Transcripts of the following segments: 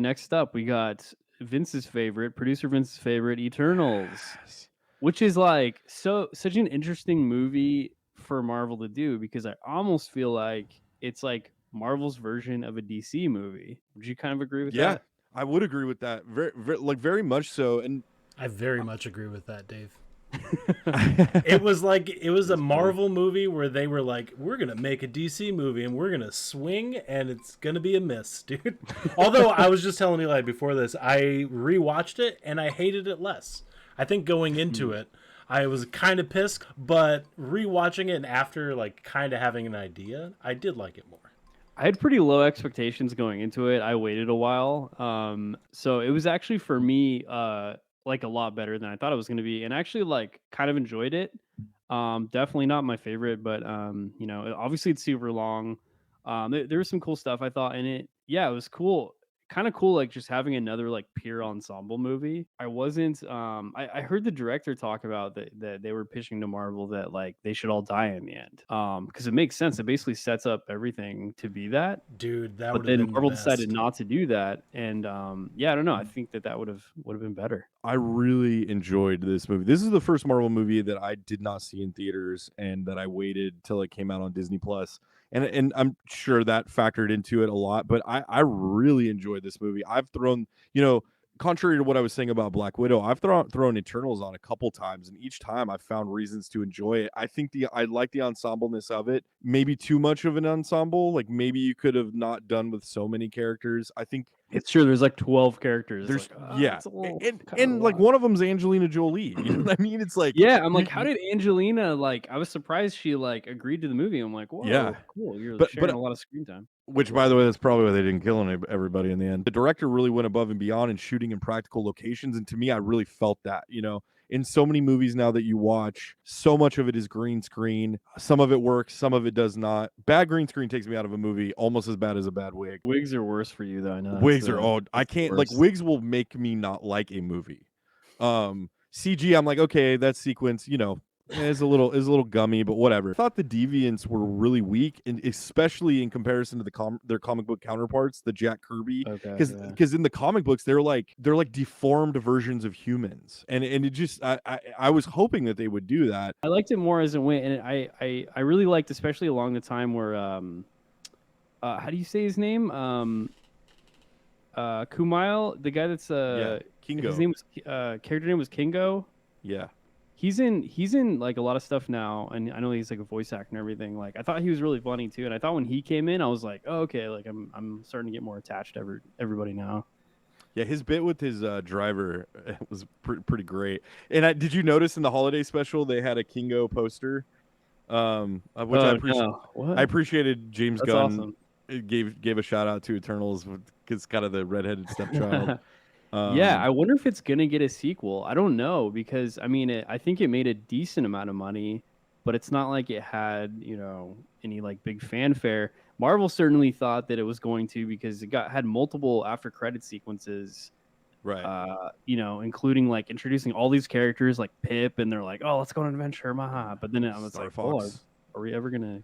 next up we got Vince's favorite, producer Vince's favorite, Eternals, which is like such an interesting movie for Marvel to do because I almost feel like it's like Marvel's version of a DC movie. Would you kind of agree with Yeah, that? I would agree with that. Very much so. And I very much agree with that, Dave. it It was a That's funny. Marvel movie where they were like, we're gonna make a DC movie and we're gonna swing and it's gonna be a miss, dude. Although I was just telling Eli before this, I rewatched it and I hated it less. I think going into it, I was kind of pissed, but rewatching it and after like kind of having an idea, I did like it more. I had pretty low expectations going into it. I waited a while. So it was actually for me like a lot better than I thought it was going to be, and actually like kind of enjoyed it. Definitely not my favorite, but you know, obviously it's super long. There was some cool stuff I thought in it. Yeah, it was cool. Kind of cool, like just having another like pure ensemble movie. I wasn't. I heard the director talk about that they were pitching to Marvel that like they should all die in the end. Because it makes sense. It basically sets up everything to be that. Dude, that But would have then been the Marvel decided best. not to do that, and yeah, I don't know. I think that would have been better. I really enjoyed this movie. This is the first Marvel movie that I did not see in theaters and that I waited till it came out on Disney Plus. And I'm sure that factored into it a lot, but I really enjoyed this movie. I've thrown, contrary to what I was saying about Black Widow, I've thrown Eternals on a couple times, and each time I've found reasons to enjoy it. I think I like the ensembleness of it. Maybe too much of an ensemble. Like maybe you could have not done with so many characters. I think It's true. There's like 12 characters. there's Like, yeah, it's a little and kind of a like lot. one of them's Angelina Jolie. You know what I mean? It's like Yeah, I'm like, how you did Angelina like? I was surprised she like agreed to the movie. I'm like, yeah, whoa, cool. You're sharing but a lot of screen time. which, by the way, that's probably why they didn't kill everybody in the end. The director really went above and beyond in shooting in practical locations, and to me, I really felt that. In so many movies now that you watch, so much of it is green screen. Some of it works, some of it does not. Bad green screen takes me out of a movie almost as bad as a bad wig. Wigs are worse for you, though. I know Wigs are I that's the can't like worst. wigs will make me not like a movie. CG, I'm like, okay, that sequence, is a little gummy, but whatever. I thought the deviants were really weak, and especially in comparison to their comic book counterparts, the Jack Kirby, Okay, because yeah. in the comic books they're like deformed versions of humans, and it just I was hoping that they would do that. I liked it more as it went, and I really liked, especially along the time where how do you say his name? Kumail, the guy that's Kingo. his name was character name was Kingo. Yeah. He's in like a lot of stuff now, and I know he's like a voice actor and everything. Like I thought he was really funny too, and I thought when he came in, I was like, oh, okay, like I'm starting to get more attached to everybody now. Yeah, his bit with his driver was pretty great. And did you notice in the holiday special they had a Kingo poster, which Oh no, what? I appreciated. James That's Gunn awesome. gave a shout out to Eternals because kind of the redheaded stepchild. Yeah, I wonder if it's gonna get a sequel. I don't know because I mean, I think it made a decent amount of money, but it's not like it had any like big fanfare. Marvel certainly thought that it was going to because it had multiple after credit sequences, right. including like introducing all these characters like Pip, and they're like, oh, let's go on an adventure, maha. But then I was Star like, Fox. are we ever gonna?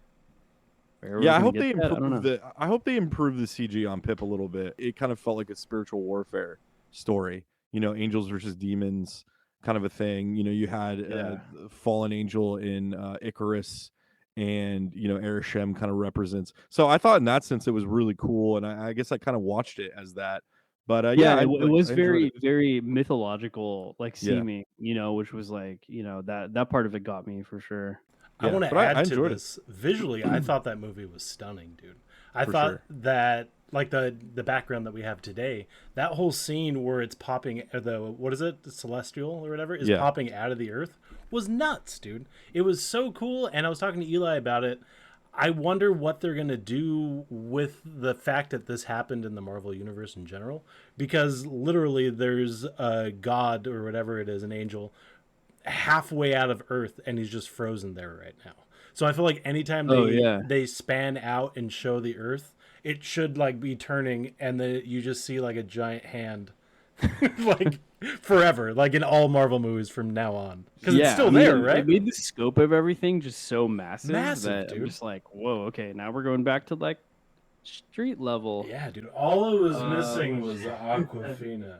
Yeah, I gonna hope get they that? I don't improve know. I hope they improve the CG on Pip a little bit. It kind of felt like a spiritual warfare story. Angels versus demons kind of a thing. You had Yeah. fallen angel in Icarus, and Arishem kind of represents. So I thought in that sense it was really cool, and I guess I kind of watched it as that. But Yeah, I it was enjoyed very, it. very mythological, like Yeah, seeming, which was like, that part of it got me for sure. I yeah, want to but I add to enjoyed it this visually. I thought that movie was stunning, dude. I for thought sure. that like the background that we have today, that whole scene where it's popping what is it, the celestial or whatever is Yeah, popping out of the earth was nuts, dude. It was so cool, and I was talking to Eli about it. I wonder what they're gonna do with the fact that this happened in the Marvel universe in general, because literally there's a god or whatever it is, an angel halfway out of Earth, and he's just frozen there right now. So I feel like anytime Oh they yeah. they span out and show the Earth, it should like be turning, and then you just see like a giant hand, like forever, like in all Marvel movies from now on, because it's Yeah, still I mean, there, it right? made the scope of everything just so massive Massive, that I'm dude. just like, whoa, okay, now we're going back to like Street level. Yeah, dude. All it was Uh, missing was Awkwafina.